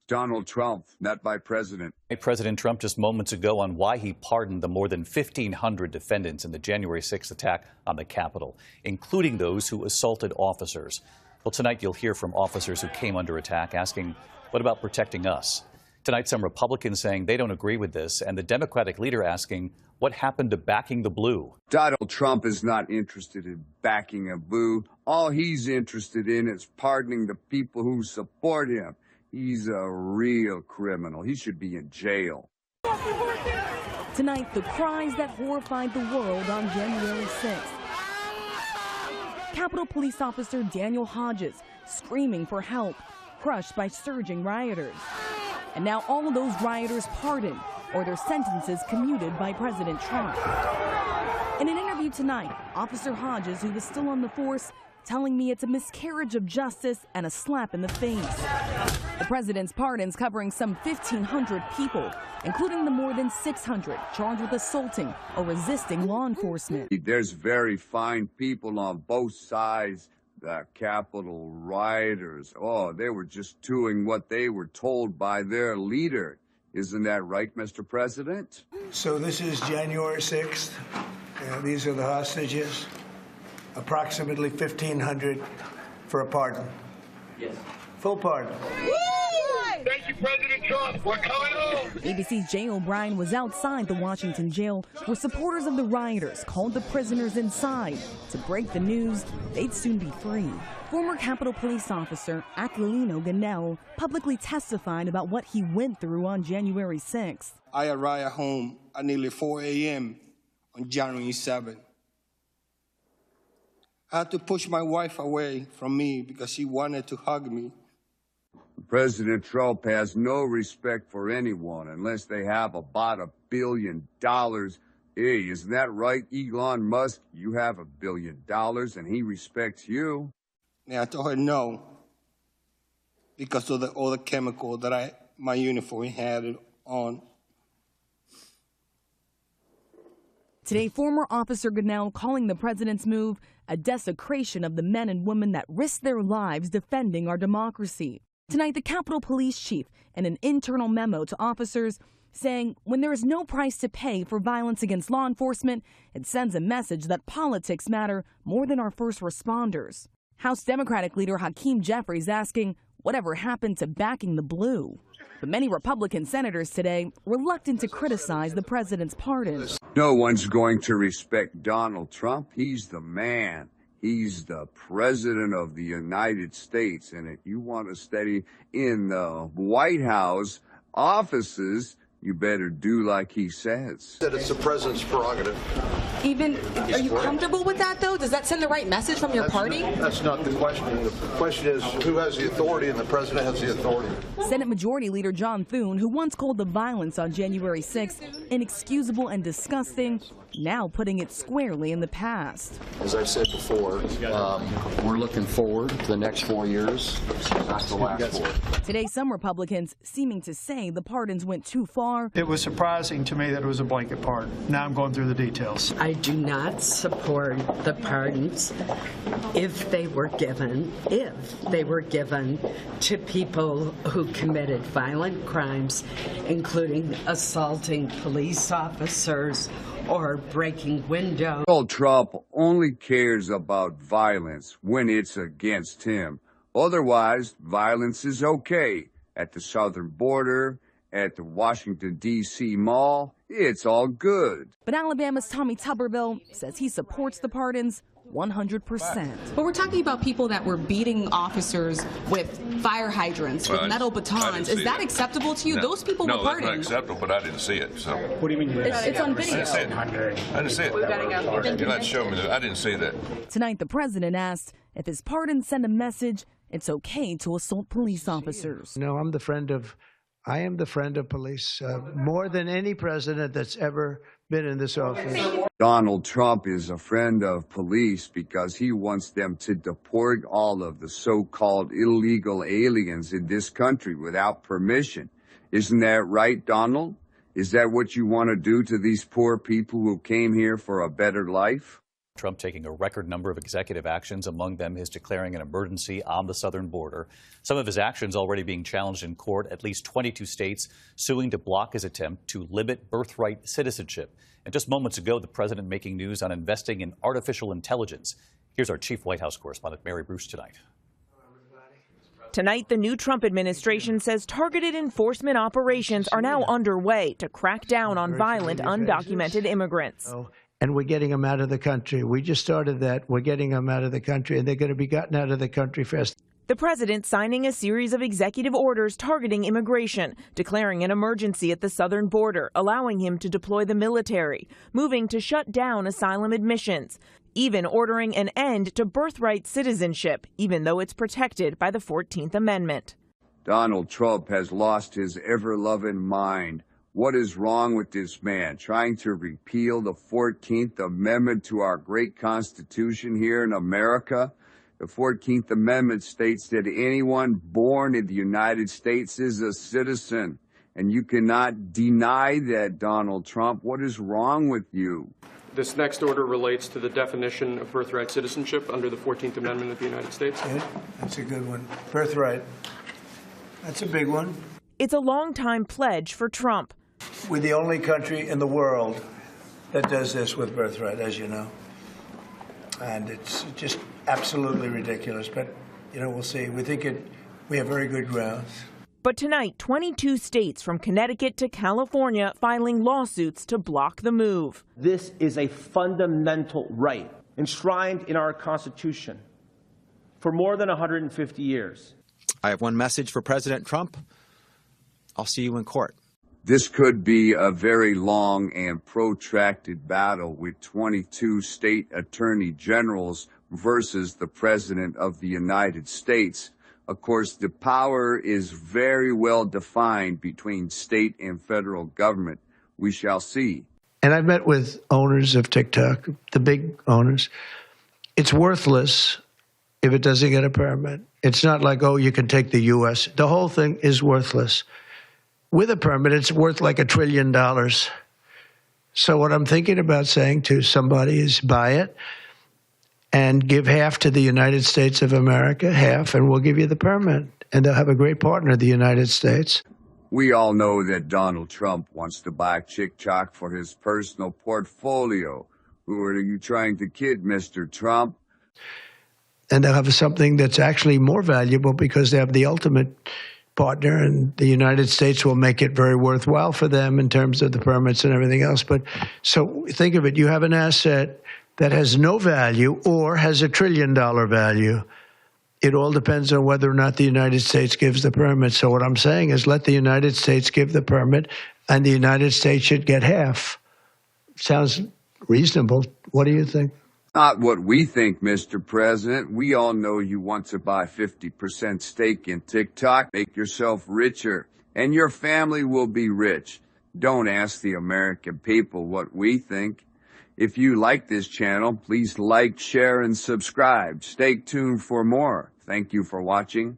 Donald Trump, not by President. President Trump just moments ago on why he pardoned the more than 1,500 defendants in the January 6th attack on the Capitol, including those who assaulted officers. Well, tonight you'll hear from officers who came under attack asking, what about protecting us? Tonight, some Republicans saying they don't agree with this, and the Democratic leader asking, what happened to backing the blue? Donald Trump is not interested in backing a blue. All he's interested in is pardoning the people who support him. He's a real criminal. He should be in jail. Tonight, the cries that horrified the world on January 6th. Capitol Police Officer Daniel Hodges screaming for help, crushed by surging rioters. And now all of those rioters pardoned or their sentences commuted by President Trump. In an interview tonight, Officer Hodges, who was still on the force, telling me it's a miscarriage of justice and a slap in the face. The president's pardons covering some 1,500 people, including the more than 600 charged with assaulting or resisting law enforcement. There's very fine people on both sides. The Capitol rioters, oh, they were just doing what they were told by their leader. Isn't that right, Mr. President? So this is January 6th. These are the hostages. Approximately 1,500 for a pardon. Yes. Full pardon. Thank you, President Trump. We're coming home. ABC's Jay O'Brien was outside the Washington jail where supporters of the rioters called the prisoners inside to break the news they'd soon be free. Former Capitol Police Officer Aquilino Ganell publicly testified about what he went through on January 6th. I arrived home at nearly 4 a.m. on January 7th. I had to push my wife away from me because she wanted to hug me. President Trump has no respect for anyone unless they have about $1 billion. Hey, isn't that right, Elon Musk? You have $1 billion and he respects you. And I told her no, because of all the chemical that my uniform had on. Today, former Officer Ganell calling the president's move a desecration of the men and women that risked their lives defending our democracy. Tonight, the Capitol Police Chief in an internal memo to officers saying when there is no price to pay for violence against law enforcement, it sends a message that politics matter more than our first responders. House Democratic leader Hakeem Jeffries asking whatever happened to backing the blue. But many Republican senators today reluctant to criticize the president's pardon. No one's going to respect Donald Trump. He's the man. He's the president of the United States. And if you want to stay in the White House offices, you better do like he says. That it's the president's prerogative. Are you comfortable with that, though? Does that send the right message from your party? That's not the question. The question is who has the authority, and the president has the authority. Senate Majority Leader John Thune, who once called the violence on January 6th inexcusable and disgusting, now putting it squarely in the past. As I've said before, we're looking forward to the next 4 years, not the last 4. Today, some Republicans seeming to say the pardons went too far. It was surprising to me that it was a blanket pardon. Now I'm going through the details. I do not support the pardons if they were given to people who committed violent crimes, including assaulting police officers or breaking windows. Donald Trump only cares about violence when it's against him. Otherwise, violence is okay. At the southern border, at the Washington, D.C. mall, it's all good. But Alabama's Tommy Tuberville says he supports the pardons 100%. But we're talking about people that were beating officers with fire hydrants, with metal batons. Is that acceptable to you? No. Those people were pardoned. No, that's not acceptable, but I didn't see it. So. What do you mean? It's on video. I didn't see it. We've got to go. You're not showing me that. I didn't see that. Tonight, the president asked if his pardons send a message it's okay to assault police officers. No, I am the friend of police, more than any president that's ever been in this office. Donald Trump is a friend of police because he wants them to deport all of the so-called illegal aliens in this country without permission. Isn't that right, Donald? Is that what you want to do to these poor people who came here for a better life? Trump taking a record number of executive actions, among them his declaring an emergency on the southern border. Some of his actions already being challenged in court, at least 22 states suing to block his attempt to limit birthright citizenship. And just moments ago, the president making news on investing in artificial intelligence. Here's our chief White House correspondent, Mary Bruce, tonight. Tonight, the new Trump administration says targeted enforcement operations are now underway to crack down on violent, undocumented immigrants. And we're getting them out of the country. We just started that. We're getting them out of the country, and they're going to be gotten out of the country fast. The president signing a series of executive orders targeting immigration, declaring an emergency at the southern border, allowing him to deploy the military, moving to shut down asylum admissions, even ordering an end to birthright citizenship, even though it's protected by the 14th Amendment. Donald Trump has lost his ever-loving mind. What is wrong with this man? Trying to repeal the 14th Amendment to our great Constitution here in America? The 14th Amendment states that anyone born in the United States is a citizen. And you cannot deny that, Donald Trump. What is wrong with you? This next order relates to the definition of birthright citizenship under the 14th Amendment of the United States. Yeah, that's a good one. Birthright. That's a big one. It's a long-time pledge for Trump. We're the only country in the world that does this with birthright, as you know. And it's just absolutely ridiculous. But, you know, we'll see. We have very good grounds. But tonight, 22 states from Connecticut to California filing lawsuits to block the move. This is a fundamental right enshrined in our Constitution for more than 150 years. I have one message for President Trump. I'll see you in court. This could be a very long and protracted battle with 22 state attorney generals versus the President of the United States. Of course, the power is very well defined between state and federal government. We shall see. And I've met with owners of TikTok, the big owners. It's worthless if it doesn't get a permit. It's not like, oh, you can take the U.S. The whole thing is worthless. With a permit, it's worth like $1 trillion. So what I'm thinking about saying to somebody is buy it and give half to the United States of America, half, and we'll give you the permit. And they'll have a great partner, the United States. We all know that Donald Trump wants to buy TikTok for his personal portfolio. Who are you trying to kid, Mr. Trump? And they'll have something that's actually more valuable because they have the ultimate partner, and the United States will make it very worthwhile for them in terms of the permits and everything else. But so think of it, you have an asset that has no value or has $1 trillion value. It all depends on whether or not the United States gives the permit. So what I'm saying is let the United States give the permit, and the United States should get half. Sounds reasonable. What do you think? Not what we think, Mr. President. We all know you want to buy 50% stake in TikTok. Make yourself richer, and your family will be rich. Don't ask the American people what we think. If you like this channel, please like, share, and subscribe. Stay tuned for more. Thank you for watching.